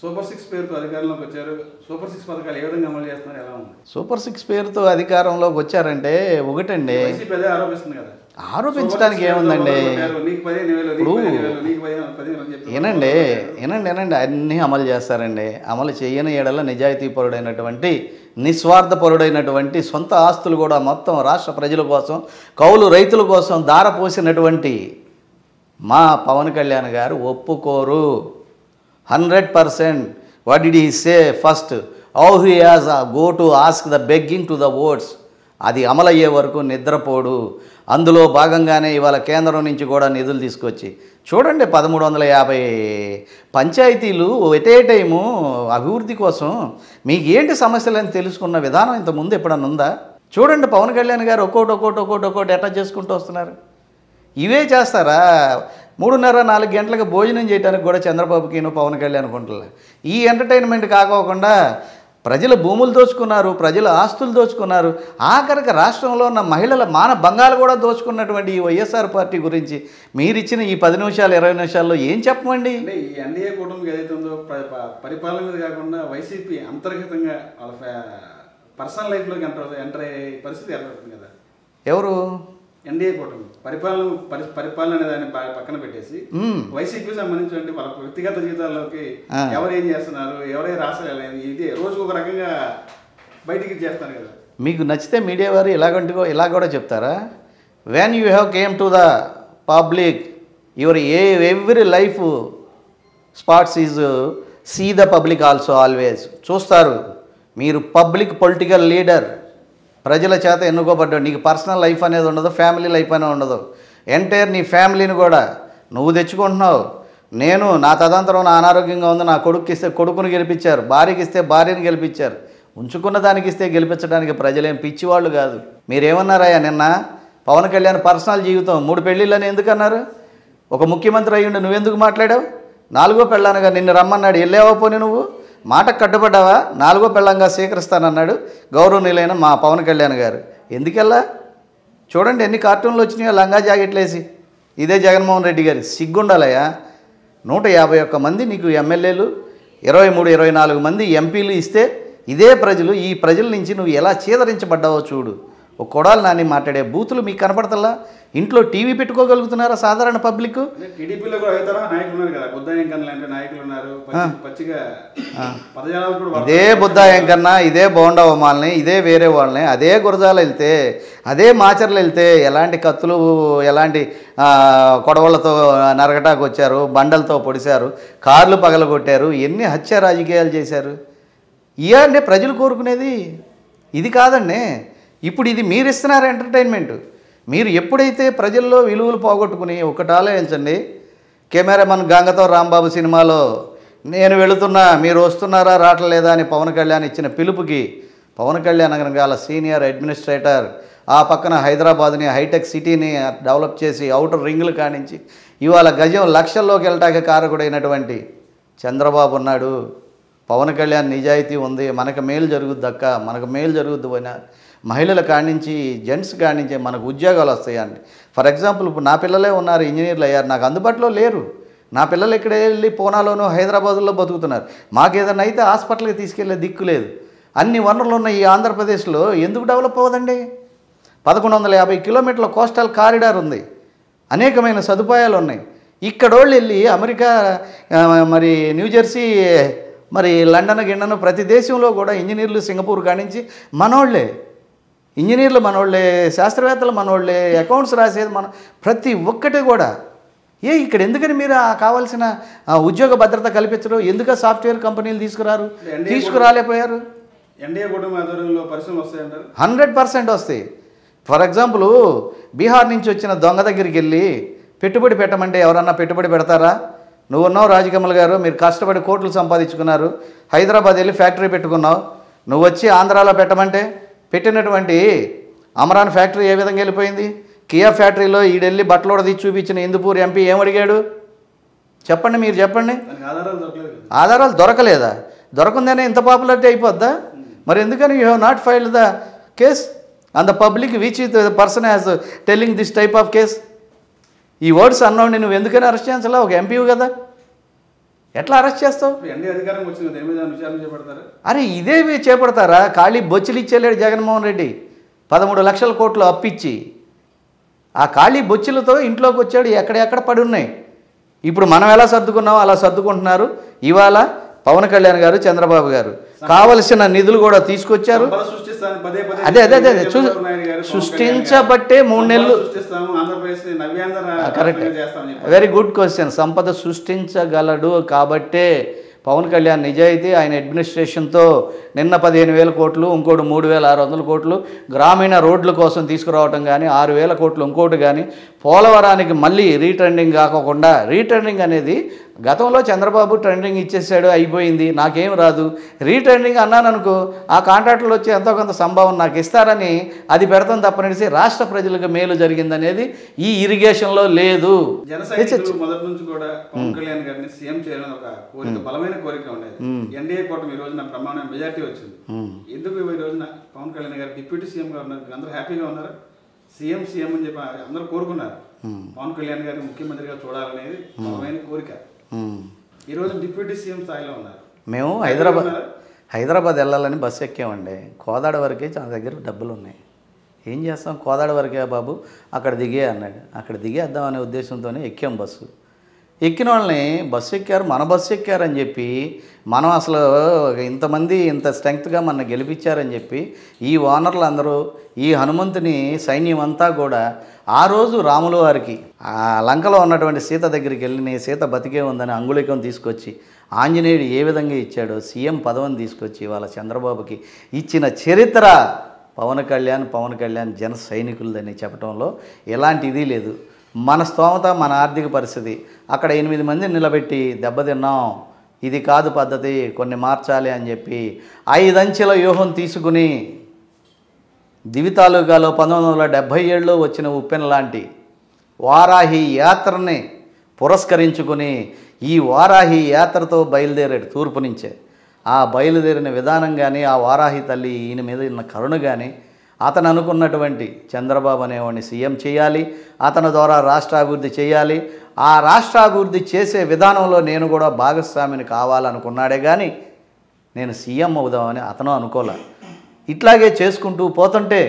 Super 6 పేరుతో అధికారంలోకి వచ్చారు. సూపర్ 6 పథకాలు ఏ విధంగా అమలు చేస్తున్నారు, ఎలా ఉంది? సూపర్ 6 పేరుతో అధికారంలోకి వచ్చారంటే ఒకటండి, వైసీపీ అదే ఆరోపిస్తుంది కదా. ఆరోపించడానికి ఏముందండి? నీకు 15,000, నీకు 15,000, నీకు 15,000 అని చెప్పి ఏనండి అన్నీ అమలు చేస్తారండి. అమలు చేయని ఏడల నిజాయితీపరుడైనటువంటి నిస్వార్థపరుడైనటువంటి సొంత ఆస్తులు కూడా మొత్తం రాష్ట్ర ప్రజల కోసం, కౌలు రైతుల కోసం దారపోసినటువంటి మా పవన్ కళ్యాణ్ గారు ఒప్పుకోరు 100%. What did he say first? How he has go to ask the begging to the votes. అది అమలయ్యే వరకు నిద్రపోడు. అందులో భాగంగానే ఇవాళ కేంద్రం నుంచి కూడా నిధులు తీసుకొచ్చి చూడండి, 1350 పంచాయతీలు ఎట్ ఏ టైము అభివృద్ధి కోసం మీకు ఏంటి సమస్యలని తెలుసుకున్న విధానం ఇంతకుముందు ఎప్పుడన్నా ఉందా? చూడండి, పవన్ కళ్యాణ్ గారు ఒక్కోటి ఎట్లా చేసుకుంటూ వస్తున్నారు. ఇవే చేస్తారా? 3:30-4 గంటలకు భోజనం చేయడానికి కూడా చంద్రబాబుకి పవన్ కళ్యాణ్ కుంటలే. ఈ ఎంటర్టైన్మెంట్ కాకోకుండా ప్రజల భూములు దోచుకున్నారు, ప్రజల ఆస్తులు దోచుకున్నారు, ఆఖరికి రాష్ట్రంలో ఉన్న మహిళల మాన భంగాలు కూడా దోచుకున్నటువంటి ఈ వైఎస్ఆర్ పార్టీ గురించి మీరిచ్చిన ఈ 10 నిమిషాలు 20 నిమిషాల్లో ఏం చెప్పమండి? అంటే ఈ ఎన్డీఏ కూటమికి ఏదైతే ఉందో పరిపాలన మీద కాకుండా వైసీపీ అంతర్గతంగా వాళ్ళ పర్సనల్ లైఫ్లోకి ఎంటర్ అయ్యే పరిస్థితి ఏర్పడుతుంది కదా. ఎవరు? ఎన్డీఏ కూటమి పరిపాలన అనే దాన్ని పక్కన పెట్టేసి వైసీపీ సంబంధించిన వాళ్ళ వ్యక్తిగత జీవితాల్లోకి ఎవరు ఏం చేస్తున్నారు, ఎవరే రాష్ట్రాలు ఇది రోజుకు ఒక రకంగా బయటికి చేస్తారు కదా. మీకు నచ్చితే మీడియా వారు ఇలా కూడా చెప్తారా? When you have came to the public your every life spots is see the public also always. చూస్తారు, మీరు పబ్లిక్ పొలిటికల్ లీడర్, ప్రజల చేత ఎన్నుకోబడ్డాడు. నీకు పర్సనల్ లైఫ్ అనేది ఉండదు, ఫ్యామిలీ లైఫ్ అనేది ఉండదు. ఎంటైర్ నీ ఫ్యామిలీని కూడా నువ్వు తెచ్చుకుంటున్నావు. నా తదంతరం నా అనారోగ్యంగా ఉంది, నా కొడుకుకి ఇస్తే కొడుకుని గెలిపించారు, భార్యకి ఇస్తే భార్యని గెలిపించారు. ఉంచుకున్న దానికి ఇస్తే గెలిపించడానికి ప్రజలేం పిచ్చివాళ్ళు కాదు. మీరేమన్నారయ్యా నిన్న? పవన్ కళ్యాణ్ పర్సనల్ జీవితం 3 పెళ్ళిళ్ళని ఎందుకన్నారు? ఒక ముఖ్యమంత్రి అయ్యుండి నువ్వెందుకు మాట్లాడావు? 4గో పెళ్ళానగా నిన్ను రమ్మన్నాడు, వెళ్ళావా పోనీ? నువ్వు మాటకు కట్టుబడ్డావా? 4గో పెళ్ళంగా స్వీకరిస్తానన్నాడు గౌరవనీయులైన మా పవన్ కళ్యాణ్ గారు. ఎందుకెళ్ళా? చూడండి ఎన్ని కార్టూన్లు వచ్చినాయో లంగా జాకెట్లు వేసి. ఇదే జగన్మోహన్ రెడ్డి గారి సిగ్గుండాలయ్యా. 151 మంది నీకు ఎమ్మెల్యేలు, 23-24 మంది ఎంపీలు ఇస్తే ఇదే ప్రజలు, ఈ ప్రజల నుంచి నువ్వు ఎలా చీదరించబడ్డావో చూడు. ఒక కొడాలి నాని మాట్లాడే బూతులు మీకు కనపడతల్లా? ఇంట్లో టీవీ పెట్టుకోగలుగుతున్నారా సాధారణ పబ్లిక్? టీడీపీలో కూడా నాయకులు ఉన్నారు కదా, బుద్ధాయంకర్ లాంటి నాయకులు ఉన్నారు. పచ్చిగా పదజాలాలు కూడా ఇదే బుద్ధాయంకన్నా, ఇదే బోండవమాలని, ఇదే వేరే వాళ్ళని, అదే గురజాలు వెళ్తే, అదే మాచర్లు వెళ్తే ఎలాంటి కత్తులు, ఎలాంటి కొడవలతో నరకటాకు వచ్చారు, బండలతో పొడిశారు, కార్లు పగలగొట్టారు, ఎన్ని హత్య రాజకీయాలు చేశారు. ఇవన్నీ ప్రజలు కోరుకునేది ఇది కాదండి. ఇప్పుడు ఇది మీరు ఇస్తున్నారు ఎంటర్టైన్మెంట్. మీరు ఎప్పుడైతే ప్రజల్లో విలువలు పోగొట్టుకుని ఒకటి ఆలోచించండి. కెమెరామన్ గంగతో రాంబాబు సినిమాలో నేను వెళుతున్నా, మీరు వస్తున్నారా రావట్లేదా అని పవన్ కళ్యాణ్ ఇచ్చిన పిలుపుకి పవన్ కళ్యాణ్ గాల సీనియర్ అడ్మినిస్ట్రేటర్ ఆ పక్కన హైదరాబాద్ని హైటెక్ సిటీని డెవలప్ చేసి ఔటర్ రింగులు కానించి ఇవాళ గజం లక్షల్లోకి వెళ్ళటానికి కారకుడైనటువంటి చంద్రబాబు ఉన్నాడు. పవన్ కళ్యాణ్ నిజాయితీ ఉంది, మనకు మేలు జరుగుద్ది అక్క, మనకు మేలు జరుగుద్ది పోయినా మహిళల కానించి జెంట్స్ కానించి మనకు ఉద్యోగాలు వస్తాయండి. ఫర్ ఎగ్జాంపుల్ ఇప్పుడు నా పిల్లలే ఉన్నారు, ఇంజనీర్లు అయ్యారు, నాకు అందుబాటులో లేరు. నా పిల్లలు ఇక్కడ వెళ్ళి పూనాలోనూ హైదరాబాదులో బతుకుతున్నారు. మాకు ఏదైనా అయితే హాస్పిటల్కి తీసుకెళ్ళే దిక్కు లేదు. అన్ని వనరులు ఉన్న ఈ ఆంధ్రప్రదేశ్లో ఎందుకు డెవలప్ అవ్వదండి? 1150 కిలోమీటర్ల కోస్టల్ కారిడార్ ఉంది, అనేకమైన సదుపాయాలు ఉన్నాయి. ఇక్కడోళ్ళు వెళ్ళి అమెరికా, మరి న్యూజెర్సీ, మరి లండన్ గిన్నను ప్రతి దేశంలో కూడా ఇంజనీర్లు సింగపూర్ కానించి మనోళ్ళే, ఇంజనీర్లు మనోళ్ళే, శాస్త్రవేత్తలు మనోళ్ళే, అకౌంట్స్ రాసేది ప్రతి ఒక్కటి కూడా. ఇక్కడ ఎందుకని మీరు కావాల్సిన ఉద్యోగ భద్రత కల్పించరు? ఎందుకు సాఫ్ట్వేర్ కంపెనీలు తీసుకురాలేకపోయారు? ఎన్డీఏ కూటమి ఆధ్వర్యంలో పరిశ్రమలు వస్తాయంటారు? 100% వస్తాయి. ఫర్ ఎగ్జాంపుల్ బీహార్ నుంచి వచ్చిన దొంగ దగ్గరికి వెళ్ళి పెట్టుబడి పెట్టమంటే ఎవరన్నా పెట్టుబడి పెడతారా? నువ్వు ఉన్నావు రాజకమల్ గారు, మీరు కష్టపడి కోట్లు సంపాదించుకున్నారు, హైదరాబాద్ వెళ్ళి ఫ్యాక్టరీ పెట్టుకున్నావు. నువ్వు వచ్చి ఆంధ్రాలో పెట్టమంటే పెట్టినటువంటి అమరాన్ ఫ్యాక్టరీ ఏ విధంగా వెళ్ళిపోయింది? కియా ఫ్యాక్టరీలో ఈడెళ్ళి బట్టలోడ తీసి చూపించిన ఇందుపూర్ ఎంపీ ఏమడిగాడు చెప్పండి, మీరు చెప్పండి. ఆధారాలు దొరకలేదా? దొరకందనే ఇంత పాపులారిటీ అయిపోద్దా? మరి ఎందుకని you have not filed the case on the public which the person has telling this type of case? ఈ వర్డ్స్ అన్నోడిని నువ్వు ఎందుకని అరెస్ట్ చేయించాలా? ఒక ఎంపీవి కదా. ఎట్లా అరెస్ట్ చేస్తావు? ఎన్డీఏ అధికారం వచ్చింది, దేని మీద విచారణ చేపడతారు? అరే ఇదేవి చేపడతారా? ఖాళీ బొచ్చులు ఇచ్చేలేడు జగన్మోహన్ రెడ్డి 13 లక్షల కోట్లు అప్పిచ్చి. ఆ ఖాళీ బొచ్చులతో ఇంట్లోకి వచ్చాడు, ఎక్కడెక్కడ పడి ఉన్నాయి. ఇప్పుడు మనం ఎలా సర్దుకున్నామో అలా సర్దుకుంటున్నారు. ఇవాళ పవన్ కళ్యాణ్ గారు, చంద్రబాబు గారు కావలసిన నిధులు కూడా తీసుకొచ్చారు. అదే అదే అదే సృష్టించబట్టే 3 నెలలు. Correct, very good question. సంపద సృష్టించగలడు కాబట్టే పవన్ కళ్యాణ్ నిజాయితీ, ఆయన అడ్మినిస్ట్రేషన్తో నిన్న 15,000 కోట్లు, ఇంకోటి 3,600 కోట్లు గ్రామీణ రోడ్ల కోసం తీసుకురావటం కానీ, 6,000 కోట్లు ఇంకోటి కానీ, పోలవరానికి మళ్ళీ రీట్రెండింగ్ కాకుండా, రీట్రెండింగ్ అనేది గతంలో చంద్రబాబు ట్రెండింగ్ ఇచ్చేసాడు, అయిపోయింది, నాకేం రాదు. రీట్రెండింగ్ అన్నాను అనుకో, ఆ కాంట్రాక్టులు వచ్చి ఎంతో కొంత సంభావన నాకు ఇస్తారని అది పెడతాం తప్పనిసి రాష్ట్ర ప్రజలకు మేలు జరిగిందనేది ఈ ఇరిగేషన్లో లేదు. మొదటి నుంచి కూడా పవన్ కళ్యాణ్ గారిని సీఎం చేయాలని ఒక కోరిక, బలమైన కోరిక ఉండేది. ఎన్డీఏ కూటమి ఈ రోజున ప్రమాణ మెజార్టీ వచ్చింది. ఎందుకు ఈ రోజున పవన్ కళ్యాణ్ గారు డిప్యూటీ సీఎం గా ఉన్నారు, అందరూ హ్యాపీగా ఉన్నారు. సీఎం అని చెప్పి అందరూ కోరుకున్నారు. పవన్ కళ్యాణ్ గారిని ముఖ్యమంత్రిగా చూడాలనేది బలమైన కోరిక. ఈ రోజు డిప్యూటీ సీఎం స్థాయిలో ఉన్నారు. మేము హైదరాబాద్ వెళ్ళాలని బస్సు ఎక్కామండి. కోదాడ వరకే చాలా దగ్గర డబ్బులు ఉన్నాయి. ఏం చేస్తాం, కోదాడ వరకే బాబు, అక్కడ దిగే అన్నాడు. అక్కడ దిగేద్దాం అనే ఉద్దేశంతోనే ఎక్కాం బస్సు. ఎక్కిన వాళ్ళని బస్సు ఎక్కారు, మన బస్సు ఎక్కారని చెప్పి, మనం అసలు ఇంతమంది ఇంత స్ట్రెంగ్త్గా మన గెలిపించారని చెప్పి ఈ ఓనర్లు అందరూ, ఈ హనుమంతుని సైన్యం అంతా కూడా ఆ రోజు రాముల వారికి ఆ లంకలో ఉన్నటువంటి సీత దగ్గరికి వెళ్ళి, నీ సీత బతికే ఉందని అంగుళికం తీసుకొచ్చి ఆంజనేయుడు ఏ విధంగా ఇచ్చాడో సీఎం పదవిని తీసుకొచ్చి వాళ్ళ చంద్రబాబుకి ఇచ్చిన చరిత్ర పవన్ కళ్యాణ్ జన సైనికులదని చెప్పడంలో ఎలాంటి ఇది లేదు. మన స్తోమత, మన ఆర్థిక పరిస్థితి, అక్కడ 8 మందిని నిలబెట్టి దెబ్బతిన్నాం, ఇది కాదు పద్ధతి, కొన్ని మార్చాలి అని చెప్పి 5 అంచెల వ్యూహం తీసుకుని దివి తాలూకాలో 1977లో వచ్చిన ఉప్పెన లాంటి వారాహి యాత్రని పురస్కరించుకుని ఈ వారాహి యాత్రతో బయలుదేరాడు తూర్పు నుంచే. ఆ బయలుదేరిన విధానం కానీ, ఆ వారాహి తల్లి ఈయన మీద ఉన్న కరుణ కానీ, అతను అనుకున్నటువంటి చంద్రబాబు అనేవాడిని సీఎం చేయాలి, అతని ద్వారా రాష్ట్రాభివృద్ధి చేయాలి, ఆ రాష్ట్రాభివృద్ధి చేసే విధానంలో నేను కూడా భాగస్వామిని కావాలనుకున్నాడే కానీ నేను సీఎం అవుదామని అతను అనుకోలే. ఇట్లాగే చేసుకుంటూ పోతుంటే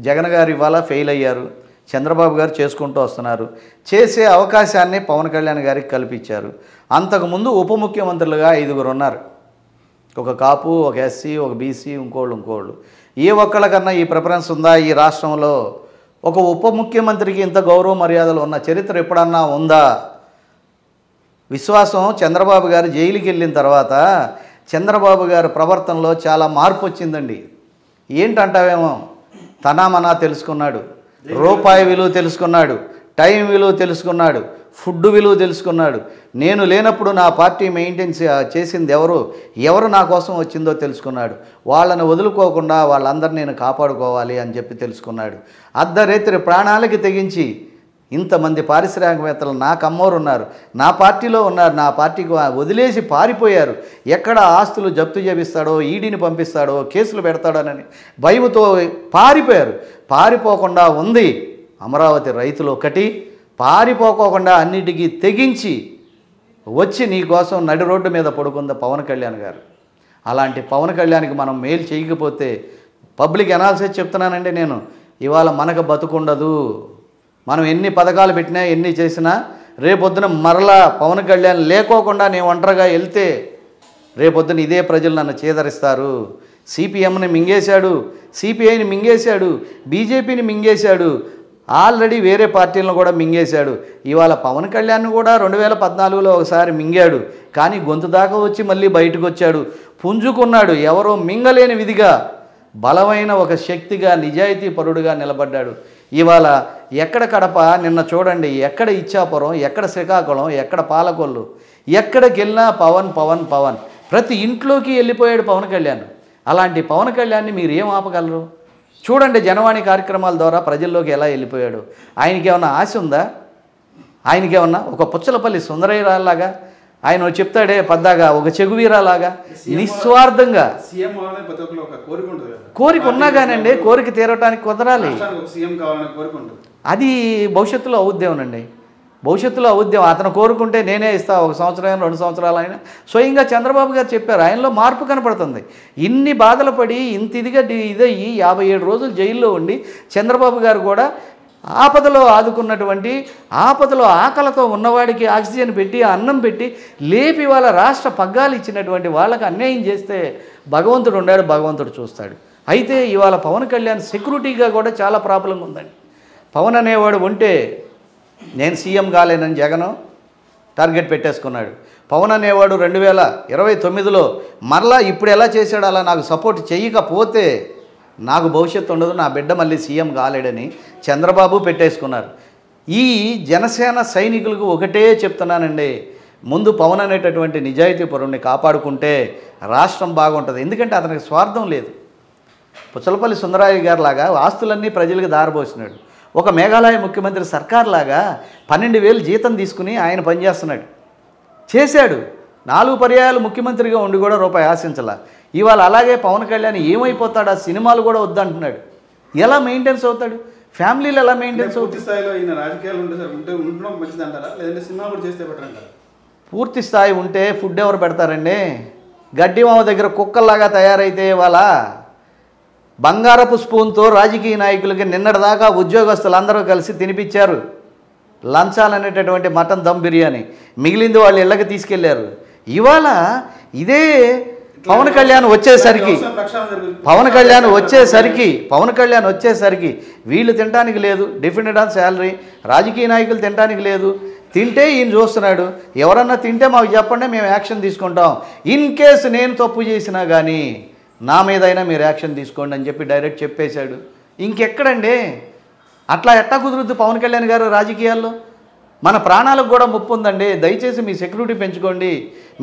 జగన్ గారు ఇవాళ ఫెయిల్ అయ్యారు, చంద్రబాబు గారు చేసుకుంటూ వస్తున్నారు. చేసే అవకాశాన్ని పవన్ కళ్యాణ్ గారికి కల్పించారు. అంతకుముందు ఉప ముఖ్యమంత్రులుగా 5 ఉన్నారు. ఒక కాపు, ఒక ఎస్సీ, ఒక బీసీ, ఇంకోళ్ళు. ఏ ఒక్కళ్ళకన్నా ఈ ప్రిఫరెన్స్ ఉందా ఈ రాష్ట్రంలో? ఒక ఉప ముఖ్యమంత్రికి ఇంత గౌరవ మర్యాదలు ఉన్న చరిత్ర ఎప్పుడన్నా ఉందా? విశ్వాసం చంద్రబాబు గారు జైలుకి వెళ్ళిన తర్వాత చంద్రబాబు గారి ప్రవర్తనలో చాలా మార్పు వచ్చిందండి. ఏంటంటావేమో, తనామనా తెలుసుకున్నాడు, రూపాయి విలువ తెలుసుకున్నాడు, టైం విలువ తెలుసుకున్నాడు, ఫుడ్ విలువ తెలుసుకున్నాడు. నేను లేనప్పుడు నా పార్టీ మెయింటైన్ చేసింది ఎవరు నా కోసం వచ్చిందో తెలుసుకున్నాడు. వాళ్ళని వదులుకోకుండా వాళ్ళందరినీ నేను కాపాడుకోవాలి అని చెప్పి తెలుసుకున్నాడు. అర్ధరేత్రి ప్రాణాలకి తెగించి ఇంతమంది పారిశ్రామికవేత్తలు నా కమ్మోరు ఉన్నారు, నా పార్టీలో ఉన్నారు, నా పార్టీకి వదిలేసి పారిపోయారు. ఎక్కడ ఆస్తులు జప్తు చేపిస్తాడో, ఈడీని పంపిస్తాడో, కేసులు పెడతాడోనని భయముతో పారిపోయారు. పారిపోకుండా ఉంది అమరావతి రైతులు ఒకటి. పారిపోకోకుండా అన్నిటికీ తెగించి వచ్చి నీ కోసం నడి రోడ్డు మీద పడుకుంది పవన్ కళ్యాణ్ గారు. అలాంటి పవన్ కళ్యాణ్కి మనం మేలు చేయకపోతే పబ్లిక్ అనాలిసిస్ చెప్తున్నానండి నేను, ఇవాళ మనకు బతుకుండదు. మనం ఎన్ని పథకాలు పెట్టినా, ఎన్ని చేసినా, రేపొద్దున మరలా పవన్ కళ్యాణ్ లేకోకుండా నేను ఒంటరిగా వెళ్తే రేపొద్దున ఇదే ప్రజలు నన్ను చేదరిస్తారు. సిపిఎంని మింగేశాడు, సిపిఐని మింగేశాడు, బీజేపీని మింగేశాడు, ఆల్రెడీ వేరే పార్టీలను కూడా మింగేశాడు. ఇవాళ పవన్ కళ్యాణ్ కూడా 2014లో ఒకసారి మింగాడు, కానీ గొంతు దాకా వచ్చి మళ్ళీ బయటకు వచ్చాడు, పుంజుకున్నాడు. ఎవరో మింగలేని విధిగా బలమైన ఒక శక్తిగా, నిజాయితీ పరుడుగా నిలబడ్డాడు. ఇవాళ ఎక్కడ కడప, నిన్న చూడండి, ఎక్కడ ఇచ్చాపురం, ఎక్కడ శ్రీకాకుళం, ఎక్కడ పాలకొల్లు, ఎక్కడికి వెళ్ళినా పవన్. ప్రతి ఇంట్లోకి వెళ్ళిపోయాడు పవన్ కళ్యాణ్. అలాంటి పవన్ కళ్యాణ్ని మీరు ఏం ఆపగలరు? చూడండి జనవాణి కార్యక్రమాల ద్వారా ప్రజల్లోకి ఎలా వెళ్ళిపోయాడు. ఆయనకి ఏమన్నా ఆశ ఉందా? ఆయనకి ఏమన్నా ఒక పుచ్చలపల్లి సుందరయ్యలాగా ఆయన చెప్తాడే పద్దాగా, ఒక చెగువీరాలాగా నిస్వార్థంగా కోరిక ఉన్నా కానండి, కోరిక తీరటానికి కుదరాలి. అది భవిష్యత్తులో అవుద్దేమోనండి. భవిష్యత్తులో అవుద్దాం, అతను కోరుకుంటే నేనే ఇస్తా, 1 సంవత్సరం 2 సంవత్సరాలు అయినా. స్వయంగా చంద్రబాబు గారు చెప్పారు, ఆయనలో మార్పు కనపడుతుంది. ఇన్ని బాధలు పడి ఇంత ఇదయ్యి 57 రోజులు జైల్లో ఉండి చంద్రబాబు గారు కూడా ఆపదలో ఆదుకున్నటువంటి, ఆపదలో ఆకలితో ఉన్నవాడికి ఆక్సిజన్ పెట్టి అన్నం పెట్టి లేపి వాళ్ళ రాష్ట్ర పగ్గాలు ఇచ్చినటువంటి వాళ్ళకి అన్యాయం చేస్తే భగవంతుడు ఉన్నాడు, భగవంతుడు చూస్తాడు. అయితే ఇవాళ పవన్ కళ్యాణ్ సెక్యూరిటీగా కూడా చాలా ప్రాబ్లం ఉందండి. పవన్ అనేవాడు ఉంటే నేను సీఎం కాలేనని జగన్ టార్గెట్ పెట్టేసుకున్నాడు. పవన్ అనేవాడు 2029లో మరలా ఇప్పుడు ఎలా చేశాడు అలా నాకు సపోర్ట్ చేయకపోతే నాకు భవిష్యత్తు ఉండదు, నా బిడ్డ మళ్ళీ సీఎం కాలేడని చంద్రబాబు పెట్టేసుకున్నారు. ఈ జనసేన సైనికులకు ఒకటే చెప్తున్నానండి, ముందు పవన్ అనేటటువంటి నిజాయితీ పరుణ్ణి కాపాడుకుంటే రాష్ట్రం బాగుంటుంది. ఎందుకంటే అతనికి స్వార్థం లేదు. పుచ్చలపల్లి సుందరరాయ గారి లాగా ఆస్తులన్నీ ప్రజలకు దారబోసినాడు. ఒక మేఘాలయ ముఖ్యమంత్రి సర్కార్ లాగా 12,000 జీతం తీసుకుని ఆయన పనిచేస్తున్నాడు, చేశాడు. 4 పర్యాయాలు ముఖ్యమంత్రిగా ఉండి కూడా రూపాయి ఆశించాల. ఇవాళ అలాగే పవన్ కళ్యాణ్ ఏమైపోతాడు, ఆ సినిమాలు కూడా వద్దంటున్నాడు. ఎలా మెయింటెన్స్ అవుతాడు, ఫ్యామిలీలు ఎలా మెయింటెన్స్ అవుతాడు? పూర్తి స్థాయిలో ఈయన రాజకీయాలు ఉండడం మంచిది అంటారా, లేదంటే సినిమా కూడా చేస్తే బెటర్ అంటారా? పూర్తి స్థాయి ఉంటే ఫుడ్ ఎవరు పెడతారండి? గడ్డి మామ దగ్గర కుక్కల్లాగా తయారైతే వాళ్ళ బంగారపు స్పూన్తో రాజకీయ నాయకులకి నిన్నటిదాకా ఉద్యోగస్తులు అందరూ కలిసి తినిపించారు లంచాలు అనేటటువంటి మటన్ దమ్ బిర్యానీ, మిగిలింది వాళ్ళు ఇళ్ళకి తీసుకెళ్లారు. ఇవాళ ఇదే పవన్ కళ్యాణ్ వచ్చేసరికి వీళ్ళు తినడానికి లేదు, డిఫెండెడ్ ఆన్ శాలరీ, రాజకీయ నాయకులు తినడానికి లేదు. తింటే ఈయన చూస్తున్నాడు, ఎవరన్నా తింటే మాకు చెప్పండి, మేము యాక్షన్ తీసుకుంటాం. ఇన్ కేసు నేను తప్పు చేసినా కానీ నా మీదైనా మీరు యాక్షన్ తీసుకోండి అని చెప్పి డైరెక్ట్ చెప్పేశాడు. ఇంకెక్కడండి, అట్లా ఎట్టా కుదురుద్ది పవన్ కళ్యాణ్ గారు రాజకీయాల్లో? మన ప్రాణాలకు కూడా ముప్పు ఉందండి. దయచేసి మీ సెక్యూరిటీ పెంచుకోండి,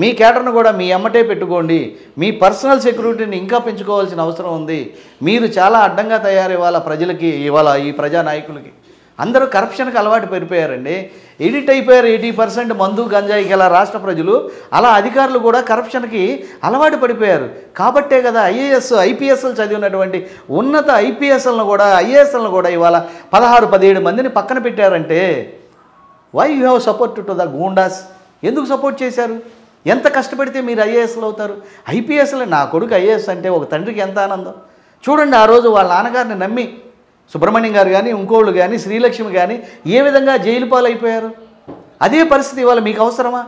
మీ కేటర్ను కూడా మీ ఎమ్మటే పెట్టుకోండి, మీ పర్సనల్ సెక్యూరిటీని ఇంకా పెంచుకోవాల్సిన అవసరం ఉంది. మీరు చాలా అడ్డంగా తయారు ఇవాళ ప్రజలకి, ఇవాళ ఈ ప్రజానాయకులకి. అందరూ కరప్షన్కి అలవాటు పడిపోయారండి, ఎడిట్ అయిపోయారు. 80% మందు గంజాయికి అలా రాష్ట్ర ప్రజలు, అలా అధికారులు కూడా కరప్షన్కి అలవాటు పడిపోయారు. కాబట్టే కదా ఐఏఎస్ ఐపీఎస్లు చదివినటువంటి ఉన్నత ఐపీఎస్లను కూడా ఐఏఎస్లను కూడా ఇవాళ 16-17 మందిని పక్కన పెట్టారంటే why you have support to the goondas? ఎందుకు సపోర్ట్ చేశారు? ఎంత కష్టపడితే మీరు ఐఏఎస్లు అవుతారు? ఐపీఎస్లు, నా కొడుకు ఐఏఎస్ అంటే ఒక తండ్రికి ఎంత ఆనందం చూడండి. ఆ రోజు వాళ్ళ నాన్నగారిని నమ్మి సుబ్రహ్మణ్యం గారు కానీ, ఇంకోళ్ళు కానీ, శ్రీలక్ష్మి కానీ ఏ విధంగా జైలు పాలైపోయారు. అదే పరిస్థితి ఇవాళ మీకు అవసరమా?